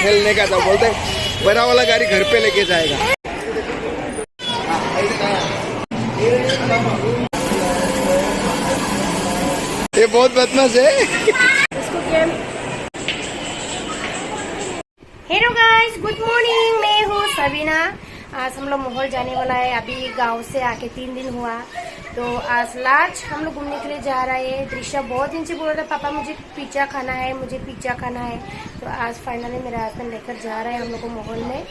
खेलने का था, बोलते बड़ा वाला गाड़ी घर पे लेके जाएगा। ये बहुत बदमाश है। Hello guys, good morning. मैं हूँ सबीना। आज हम लोग माहौल जाने वाला है। अभी गांव से आके 3 दिन हुआ, तो आज लास्ट हम लोग घूमने के लिए जा रहे हैं। दृश्य बहुत दिन से बोल रहा था, पापा मुझे पिज्जा खाना है, मुझे पिज्जा खाना है। तो आज फाइनली मेरा हस्बैंड लेकर जा रहा है हम लोग को माहौल में,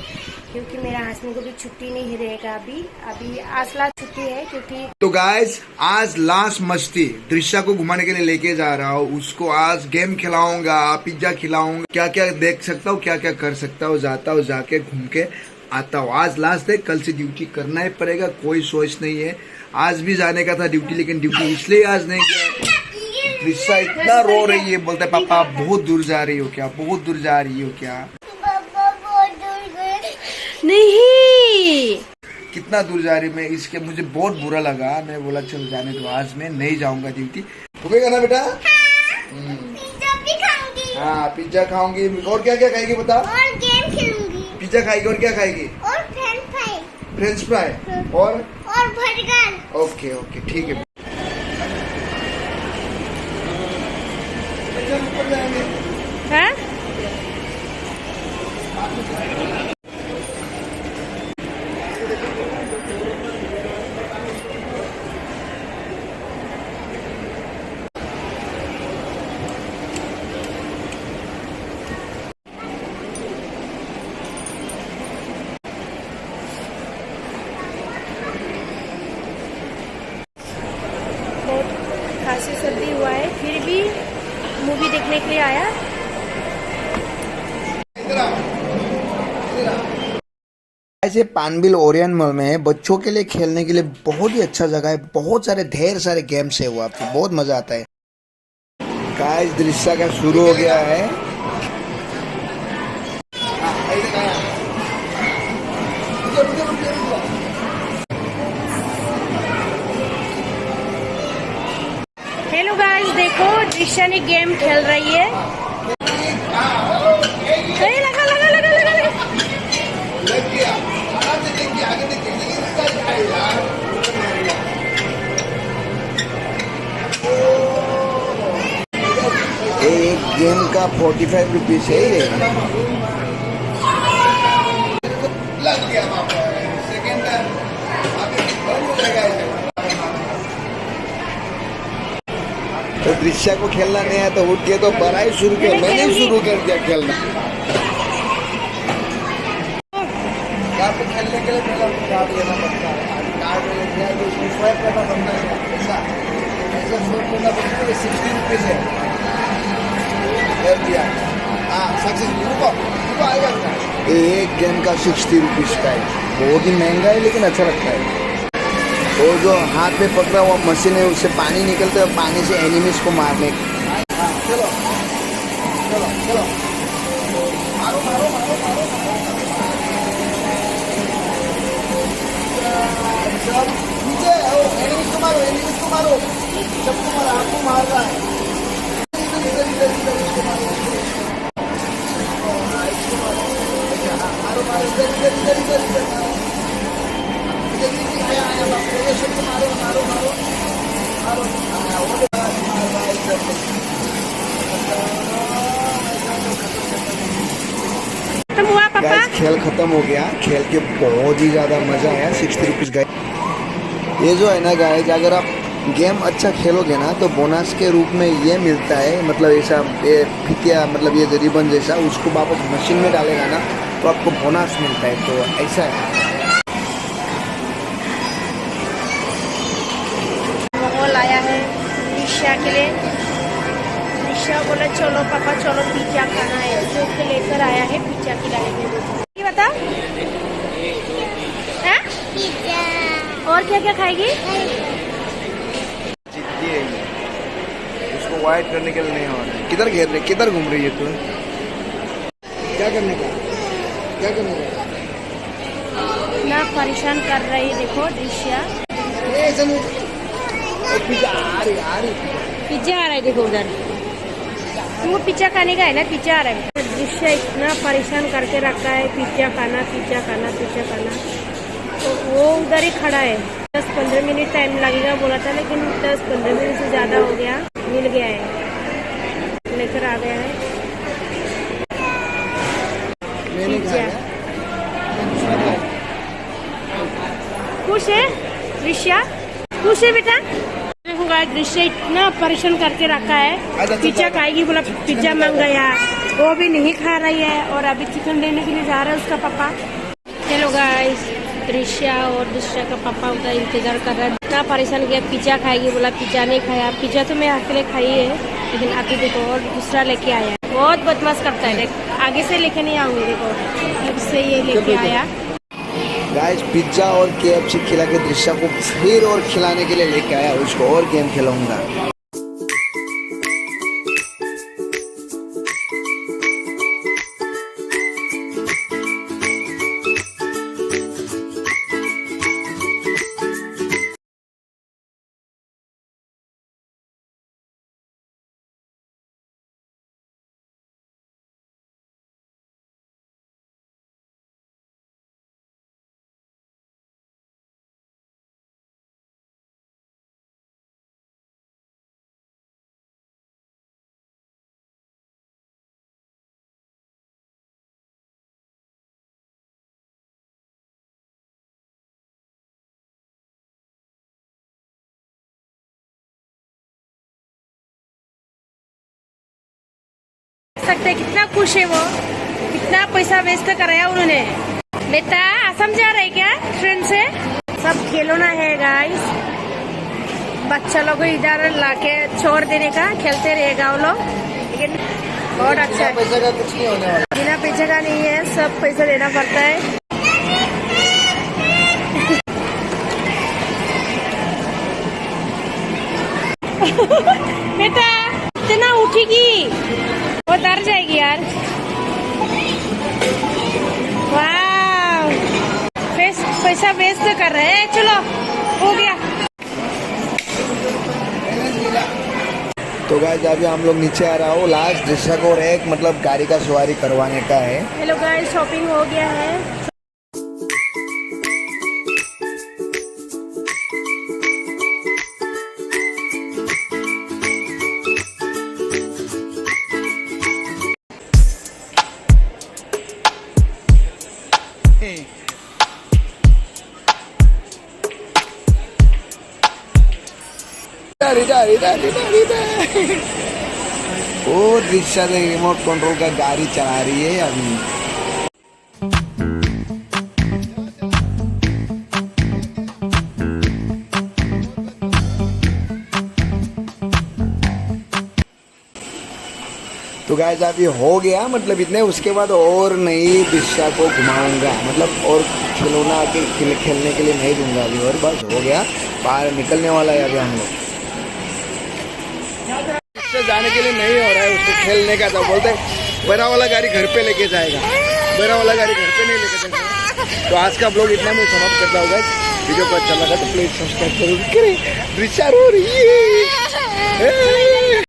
क्योंकि मेरा हस्बैंड को भी छुट्टी नहीं रहेगा। अभी आज लास्ट छुट्टी है, क्योंकि तो गाइस आज लास्ट मस्ती दृश्या को घुमाने के लिए लेके जा रहा हूँ। उसको आज गेम खिलाऊंगा, पिज्जा खिलाऊंगा, क्या क्या देख सकता हूँ, क्या क्या कर सकता हूँ, जाता हूँ, जाके घूम के आता हूँ। आज लास्ट है, कल से ड्यूटी करना ही पड़ेगा, कोई सोच नहीं है। आज भी जाने का था ड्यूटी, लेकिन ड्यूटी इसलिए आज नहीं किया। दृश्या इतना रो रही है, बोलते पापा बहुत दूर जा रही हो क्या, बहुत दूर जा रही हो क्या? नहीं, कितना दूर जा रही मैं, इसके मुझे बहुत बुरा लगा। मैं बोला चल जाने दो, आज मैं नहीं जाऊंगा ड्यूटी। रुकेगा ना बेटा? पिज्जा भी खाऊंगी। हाँ पिज्जा खाऊंगी। और क्या क्या खाएगी बता? और गेम खेलूंगी। पिज्जा खाएगी और क्या खाएगी? और फ्रेंच फ्राई। फ्रेंच फ्राई और बर्गर। ओके ओके ठीक है। हाँ? खांसी सर्दी हुआ है, फिर भी मूवी देखने के लिए आया। ऐसे पानबिल ओरियन मॉल में बच्चों के लिए खेलने के लिए बहुत ही अच्छा जगह है। बहुत सारे ढेर सारे गेम्स है, वो आपको बहुत मजा आता है। गाइस दृश्य का शुरू हो गया है। हेलो गाइस, देखो दृश्य ने गेम खेल रही है। लगा लगा लगा लगा लगा। एक गेम का 45 रुपीज है ये। लग गया सेकेंड तो दृश्य को खेलना नहीं है, तो उठ के तो बड़ा ही शुरू किया। मैंने शुरू कर दिया खेलना। यहाँ पे खेलने के लिए पहले कार्ड लेना पड़ता है। कार्ड लेना है तो उसमें स्वाइप करना पड़ता है। ऐसा ऐसा स्वाइप करना पड़ता है। 60 रुपीज है। कर दिया, हाँ सक्सेसफुल आएगा। एक गेम का 60 रुपीज का है। बहुत ही महंगा है, लेकिन अच्छा लगता है। वो जो हाथ में पकड़ा हुआ मशीन है, उससे पानी निकलता है, पानी से एनिमीज को मारने। चलो चलो चलो मारो मारो मारो मारो सब नीचे एनिमीज को मारो, एनिमीज को मारो। सबको मारो, आपको मार रहा है। मारो मारो इधर मारो मारो मारो मारो। खत्म हुआ पापा? खेल खत्म हो गया। खेल के बहुत ही ज्यादा मजा आया। 60 रुपीज गए। ये जो है ना गाइस, अगर आप गेम अच्छा खेलोगे ना तो बोनस के रूप में ये मिलता है। मतलब ऐसा ये फितिया, मतलब ये रिबन जैसा, उसको आप मशीन में डालेगा ना तो आपको बोनस मिलता है। तो ऐसा है। आया है दृश्य के लिए। दृश्य बोला चलो पापा चलो पिज्जा खाना है, जो के लेकर आया है पिज्जा खिलाने के लिए। ये बता, हैं? पिज्जा। और क्या क्या खाएगी? उसको वाइट करने के लिए नहीं हो रहा है। किधर घेर रही, किधर घूम रही है तू? क्या करने का, क्या करने का? ना परेशान कर रही है। देखो दृश्य पिज्जा आ रही पिज्जा आ रहा है। देखो उधर तुमको पिज्जा खाने का है ना, पिज्जा आ रहा है। दृश्य इतना परेशान करके रखा है, पिज्जा खाना पिज्जा खाना पिज्जा खाना। तो वो उधर ही खड़ा है। 10-15 मिनट टाइम लगेगा बोला था, लेकिन 10-15 मिनट से ज़्यादा हो गया। मिल गया है, लेकर आ गया है पिज्जा। खुश है दृश्य? खुश है बेटा? देखो गाइस, दृश्य इतना परेशान करके रखा है। पिज्जा खाएगी बोला, पिज्जा मांग गया, वो भी नहीं खा रही है। और अभी चिकन लेने के लिए जा रहा है उसका पापा। हेलो गाइस, दृश्य और दृश्य का पापा उधर इंतजार कर रहा है। इतना परेशान किया, पिज्जा खाएगी बोला, पिज्जा नहीं खाया। पिज्जा तो मैं अकेले खाई है, लेकिन अभी देखो और दूसरा लेके आया है। बहुत बदमाश करता है, आगे से लेके नहीं आऊंगी। देखो अब से ये लेके आया। गाइस, पिज्जा और KFC खिला के दृश्य को फिर और खिलाने के लिए लेके आया। उसको और गेम खिलाऊंगा। सकते कितना खुश है वो, कितना पैसा वेस्ट कराया उन्होंने। बेटा असम जा रहे क्या फ्रेंड से? सब खिलौना है गाइस, बच्चा लोग को इधर लाके छोड़ देने का, खेलते रहेगा वो लोग। लेकिन बहुत अच्छा है, पैसा का कुछ नहीं होने वाला। बिना पैसे का नहीं है, सब पैसा देना पड़ता है। बेटा इतना उठेगी, वो डर जाएगी यार। वाह, पैसा वेस्ट कर रहे हैं। चलो हो गया। तो गाइस, अभी हम लोग नीचे आ रहा हूँ। लास्ट दृश्य को और एक मतलब गाड़ी का सवारी करवाने का है। हेलो गाइस, शॉपिंग हो गया है। वो दृश्य से रिमोट कंट्रोल का गाड़ी चला रही है अभी। तो गाइस, अभी हो गया मतलब इतने। उसके बाद और नई दृश्य को घुमाऊंगा, मतलब और खिलौना के खेलने के लिए नहीं दूंगा अभी। और बस हो गया, बाहर निकलने वाला है अभी हम लोग। जाने के लिए नहीं हो रहा है उसको खेलने का। तो बोलते बड़ा वाला गाड़ी घर पे लेके जाएगा, बड़ा वाला गाड़ी घर पे नहीं लेके जाएगा। तो आज का ब्लॉग इतना में समाप्त करता होगा। वीडियो को अच्छा लगा तो प्लीज सब्सक्राइब जरूर करें। दृश्य रो रही है।